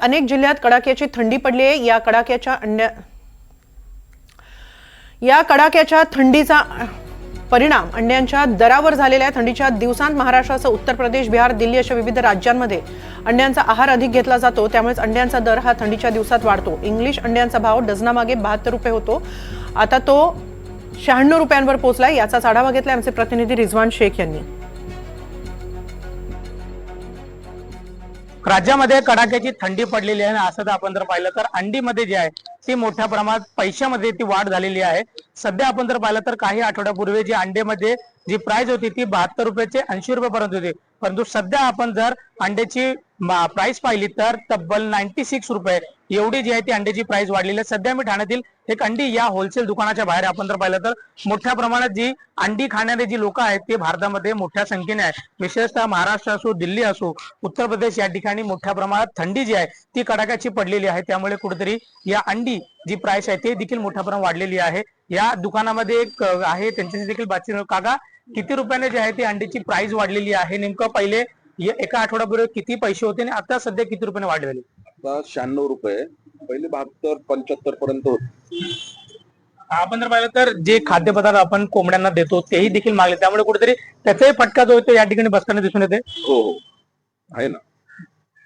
अनेक जिल्ह्यात कडाक्याची थंडी पडली आहे। या कडाक्याच्या थंडीचा परिणाम अंड्यांच्या दरावर झालेल्या थंडीच्या दिवसांत महाराष्ट्रासह उत्तर प्रदेश, बिहार, दिल्ली अशा विविध राज्यांमध्ये अंड्यांचा आहार अधिक घेतला जातो। त्यामुळे अंड्यांचा दर हा थंडीच्या दिवसात वाढतो। इंग्लिश अंड्यांचा भाव डझनामागे 72 रुपये होतो, आता तो 96 रुपयांवर पोहोचलाय। याचाच आढावा घेतला आमचे प्रतिनिधी रिजवान शेख यांनी। राज्यामध्ये कडाक्याची थंडी पडलेली आहे आणि असं आपण जर पाहिलं तर अंडीमध्ये जे आहे ती मोठ्या प्रमाणात पैशामध्ये ती वाढ झालेली आहे। सध्या आपण जर पाहिलं तर काही आठवड्यापूर्वी जी अंड्यामध्ये जी प्राइस होती ती 72 रुपयाचे 80 रुपयापर्यंत होती, परंतु सध्या आपण जर अंड्याची प्राइस पाहिली तर तब्बल 96 रुपये एवढी जी आहे ती अंड्याची प्राइस वाढलेली आहे। सध्या मी ठाण्यातील एक अंडी या होलसेल दुकानाच्या बाहेर आपण जर पाहिलं तर मोठ्या प्रमाणात जी अंडी खाणारे जी लोक आहेत ते भारतामध्ये मोठ्या संख्येने आहे। विशेषतः महाराष्ट्र असो, दिल्ली असो, उत्तर प्रदेश या ठिकाणी मोठ्या प्रमाणात थंडी जी आहे ती कडाक्याची पडलेली आहे। त्यामुळे कुठेतरी या अंडी जी प्राइस आहे ते देखील मोठ्या प्रमाणात वाढलेली आहे। या दुकानामध्ये एक आहे त्यांच्याशी देखील बातचीत। काका, किती रुपयाने जे आहे ती अंडीची प्राइस वाढलेली आहे? नेमकं पहिले एका आठवड्यापूर्वी किती पैसे होते आणि आता सध्या किती रुपयाने वाढलेले? आता 96 रुपये, पहिले 72-75 पर्यंत होते। आपण जर पाहिलं तर जे खाद्यपदार्थ आपण कोंबड्यांना देतो तेही देखील मागले, त्यामुळे कुठेतरी त्याचाही फटका जो आहे तो या ठिकाणी बसताना दिसून येते। हो हो आहे ना।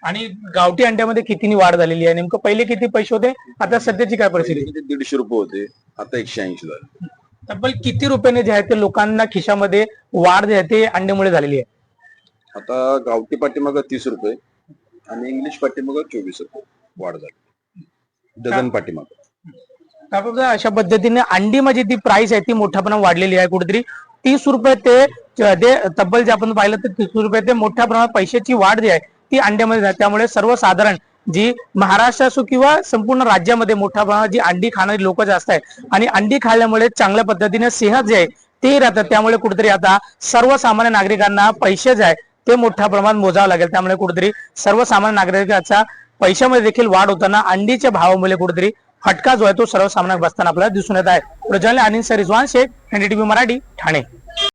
आणि गावठी अंड्यामध्ये कितीनी वाढ झालेली आहे? नेमकं पहिले किती पैसे होते, आता सध्याची काय परिस्थिती? 150 रुपये होते, आता 180 झाले। तब्बल किती रुपयाने जे आहे ते लोकांना खिशामध्ये वाढ जे आहे ते अंड्यामुळे झालेली आहे? आता गावठी पाठीमागं 30 रुपये आणि इंग्लिश पाठीमागं 24 रुपये वाढ झाली, डझन पाठीमागं। अशा पद्धतीने अंडी म्हणजे ती प्राइस आहे ती मोठ्या प्रमाणात वाढलेली आहे। कुठेतरी 30 रुपये ते तब्बल जे आपण पाहिलं तर 30 रुपये ते मोठ्या प्रमाणात पैशाची वाढ जी आहे ती अंड्यामध्ये झाली। त्यामुळे सर्वसाधारण जी महाराष्ट्र असो किंवा संपूर्ण राज्यामध्ये मोठ्या प्रमाणात जी अंडी खाणारी लोक जास्त आहेत आणि अंडी खाल्ल्यामुळे चांगल्या पद्धतीने सेहत जे आहे ते राहतात। त्यामुळे कुठेतरी आता सर्वसामान्य नागरिकांना पैसे जे आहे ते मोठ्या प्रमाणात मोजावं लागेल। त्यामुळे कुठेतरी सर्वसामान्य नागरिकांचा पैशामध्ये देखील वाढ होताना अंडीच्या भावामुळे कुठेतरी फटका जो आहे तो सर्वसामान्य बसताना आपल्याला दिसून येत आहे। रिजवान शेख, NDTV मराठी, ठाणे।